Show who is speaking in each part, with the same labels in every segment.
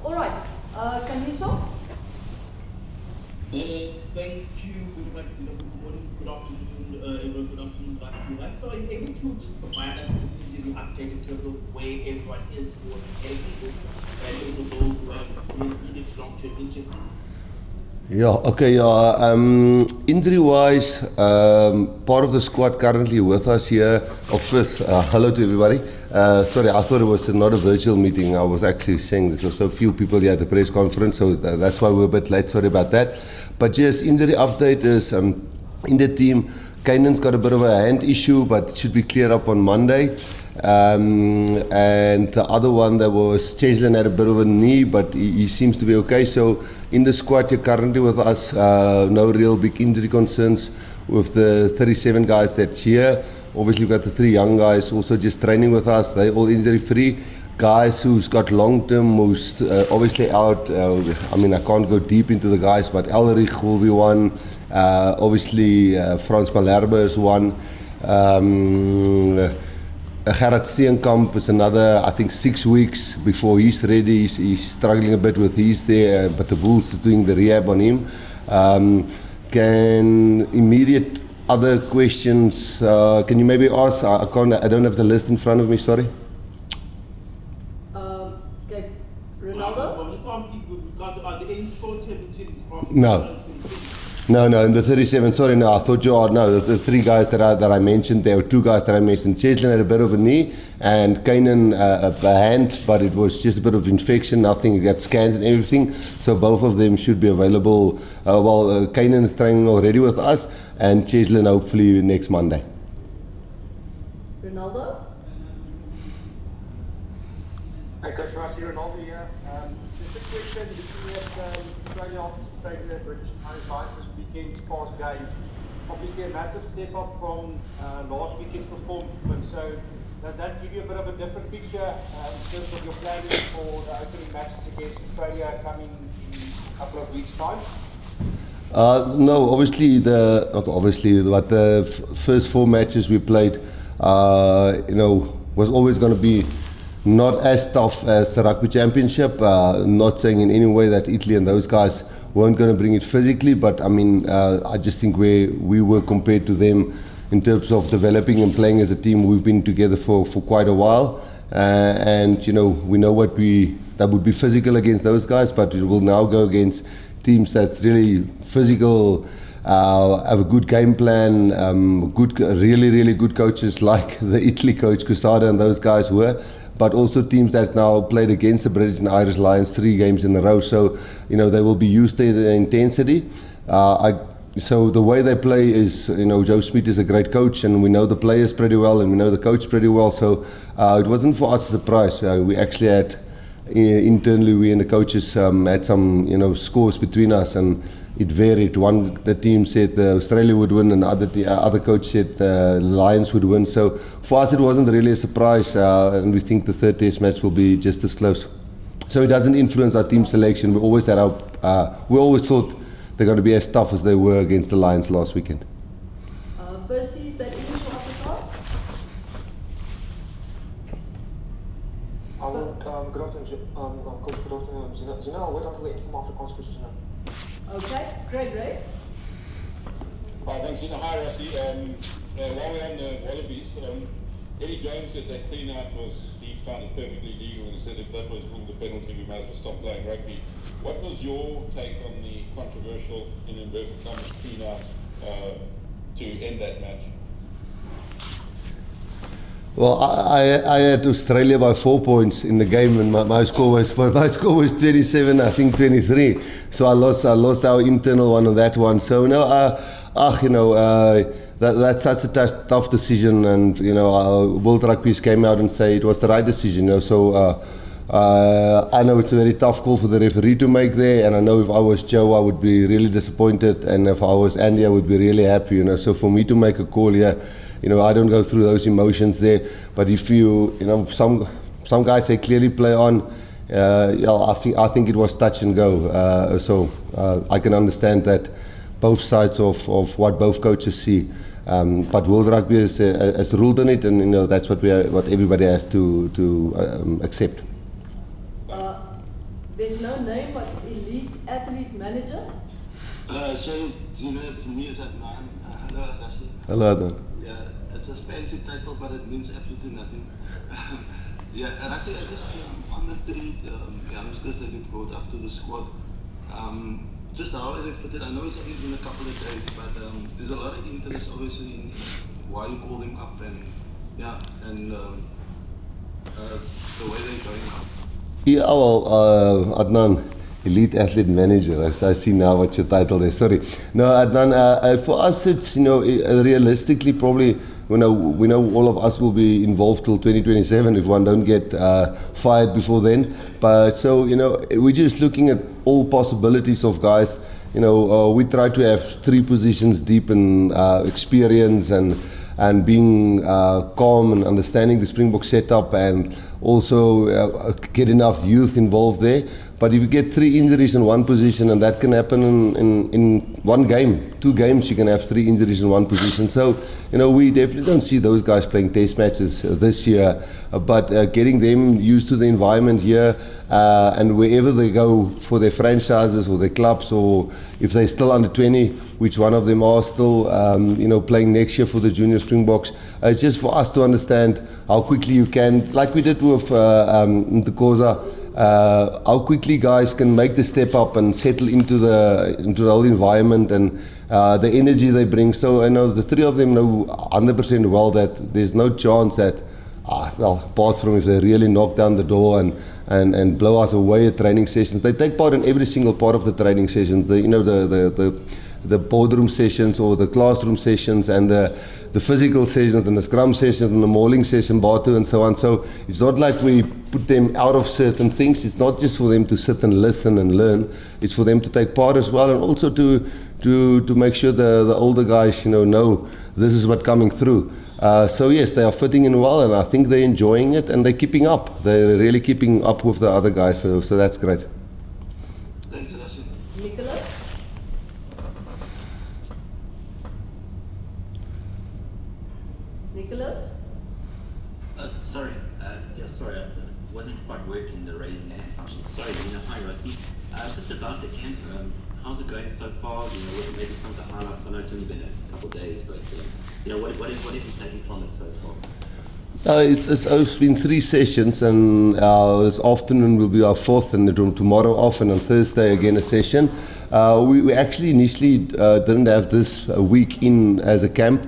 Speaker 1: All right, Kaniso?
Speaker 2: Thank you very much. Good morning, good afternoon, everyone. Good afternoon, Rassie. So, are you able to just provide us with an injury update in terms of where everyone is for the Eagles and also those who have needed long-term injuries?
Speaker 3: Yeah, okay, yeah. Injury-wise, part of the squad currently with us here. First, hello to everybody. Sorry, I thought it was not a virtual meeting. I was actually saying there's so few people here at the press conference, so that's why we're a bit late. Sorry about that. But just injury update is in the team. Kainen's got a bit of a hand issue, but it should be cleared up on Monday. And the other one that was Cheslin had a bit of a knee, but he seems to be okay. So in the squad you're currently with us, no real big injury concerns with the 37 guys that's here. Obviously we've got the 3 young guys also just training with us. They're all injury free. Guys who's got long term, who's obviously out. I mean, I can't go deep into the guys, but Elrich will be one. Obviously Frans Malherbe is one. Gerard Steenkamp is another, I think 6 weeks before he's ready. He's struggling a bit with his there, but the Bulls is doing the rehab on him. Can immediate other questions, can you maybe ask? I don't have the list in front of me, sorry.
Speaker 1: Okay, Ronaldo?
Speaker 2: I'm just asking with regards to are there any short-term injuries?
Speaker 3: No. No, in the 37, sorry, no, I thought you are, no, the 3 guys that I mentioned, there were 2 guys that I mentioned. Cheslin had a bit of a knee, and Kainen a hand, but it was just a bit of infection, nothing, he got scans and everything, so both of them should be available. Kainen is training already with us, and Cheslin hopefully next Monday.
Speaker 1: Ronaldo?
Speaker 4: Hi, Coach Rassie, Ronaldo here. Just a question, looking at Australia after playing the British Lions this weekend's past game. Obviously a massive step up from last weekend's performance. So does that give you a bit of a different picture in terms of your planning for the opening matches against Australia coming in a couple of weeks' time?
Speaker 3: No, obviously not obviously, but the first 4 matches we played, was always going to be not as tough as the Rugby Championship. Not saying in any way that Italy and those guys weren't going to bring it physically, but I mean, I just think where we were compared to them in terms of developing and playing as a team, we've been together for quite a while, and we know that would be physical against those guys, but it will now go against teams that's really physical, have a good game plan, really good coaches like the Italy coach Cusada and those guys were, but also teams that now played against the British and Irish Lions 3 games in a row. So, they will be used to the intensity. So the way they play is, Joe Smith is a great coach, and we know the players pretty well, and we know the coach pretty well. So it wasn't for us a surprise. We actually had, internally, we and the coaches had some, scores between us, and it varied. The team said Australia would win, and other coach said the Lions would win. So for us, it wasn't really a surprise, and we think the 3rd test match will be just as close. So it doesn't influence our team selection. We always thought they're going to be as tough as they were against the Lions last weekend.
Speaker 1: Percy, is that English or Afrikaans?
Speaker 4: Good afternoon, Coach. Good afternoon. Zina, I'll wait until the end from Afrikaans question.
Speaker 1: Okay, great.
Speaker 5: Thanks, Zina. Hi, Rassie. While we're on the Wallabies, Eddie Jones said that cleanout he found it perfectly legal, and he said if that was ruled a penalty, we might as well stop playing rugby. What was your take on the controversial, in inverted commas, cleanout to end that match?
Speaker 3: Well, I had Australia by 4 points in the game, and my score was 27, I think 23. So I lost our internal one on that one. So no, that's such a tough decision, and World Rugby came out and say it was the right decision. So I know it's a very tough call for the referee to make there, and I know if I was Joe, I would be really disappointed, and if I was Andy, I would be really happy. So for me to make a call here, I don't go through those emotions there. But if some guys say clearly play on. I think it was touch and go. So I can understand that both sides of what both coaches see. But World Rugby has ruled on it, and that's what everybody has to accept.
Speaker 1: There's no
Speaker 6: Shane, it's me is Adnan. Hello, Rassie.
Speaker 3: Hello, Adnan.
Speaker 6: Yeah, it's a fancy title, but it means absolutely nothing. Yeah, Rassie, I just on the three youngsters that you brought up to the squad. Just how are they fitted? I know it's only been a couple of days, but there's a lot of interest, obviously, in why you call them up and the way they're going up.
Speaker 3: Yeah, well, Adnan, Elite Athlete Manager. I see now what your title is. Sorry. No, Adnan, for us it's, realistically probably, we know all of us will be involved till 2027 if one don't get fired before then. But so, we're just looking at all possibilities of guys. We try to have 3 positions deep in experience and being calm and understanding the Springbok setup, and also get enough youth involved there. But if you get 3 injuries in one position, and that can happen in one game, 2 games, you can have 3 injuries in one position. So, we definitely don't see those guys playing test matches this year. But getting them used to the environment here, and wherever they go for their franchises or their clubs, or if they're still under 20, which one of them are still, playing next year for the junior Springboks. It's just for us to understand how quickly you can, like we did with Ntokoza, how quickly guys can make the step up and settle into the whole environment and the energy they bring. So I know the 3 of them know 100% well that there's no chance that, apart from if they really knock down the door and blow us away at training sessions, they take part in every single part of the training sessions. The boardroom sessions or the classroom sessions and the physical sessions and the scrum sessions and the mauling session, Batu and so on. So it's not like we put them out of certain things. It's not just for them to sit and listen and learn. It's for them to take part as well, and also to make sure the older guys know this is what's coming through. So yes, they are fitting in well, and I think they're enjoying it and they're keeping up. They're really keeping up with the other guys. So that's great.
Speaker 6: Thanks, Rassie.
Speaker 1: Nicholas? Nicholas?
Speaker 7: Sorry, I wasn't quite working the raising the hand function. Sorry, hi Rassie. Just about the camp, how's it going so far? What maybe some of the highlights? I know it's only been a couple of days, but what have you taken from it so far?
Speaker 3: It's been 3 sessions, and this afternoon will be our 4th, and tomorrow off, and on Thursday again a session. We actually initially didn't have this week in as a camp.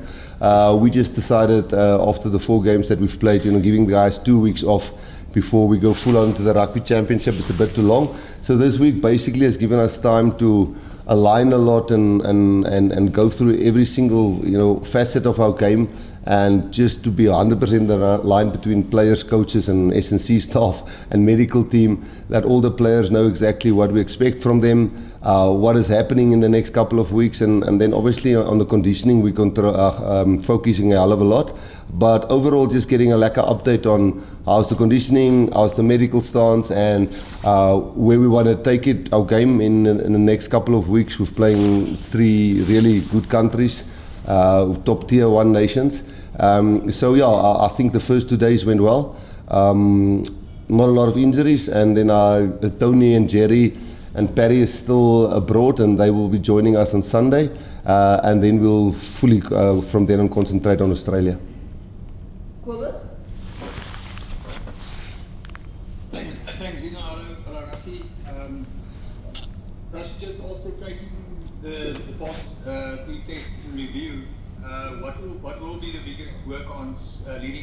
Speaker 3: We just decided after the 4 games that we've played, giving the guys 2 weeks off before we go full on to the Rugby Championship. It's a bit too long. So this week basically has given us time to align a lot and go through every single facet of our game, and just to be 100% aligned between players, coaches and S&C staff and medical team, that all the players know exactly what we expect from them, what is happening in the next couple of weeks, and then obviously on the conditioning we focusing a hell of a lot. But overall, just getting a lacquer update on how's the conditioning, how's the medical stance, and where we want to take it, our game in the next couple of weeks. We're playing 3 really good countries, top tier 1 nations. So yeah, I think the first 2 days went well. Not a lot of injuries, and then Tony and Jerry and Perry is still abroad, and they will be joining us on Sunday, and then we'll fully from then on concentrate on Australia.
Speaker 1: Kobus?
Speaker 8: Thanks, hello, Rassie. Rassie, just after taking the past 3 tests in review, what will be the biggest work-ons leading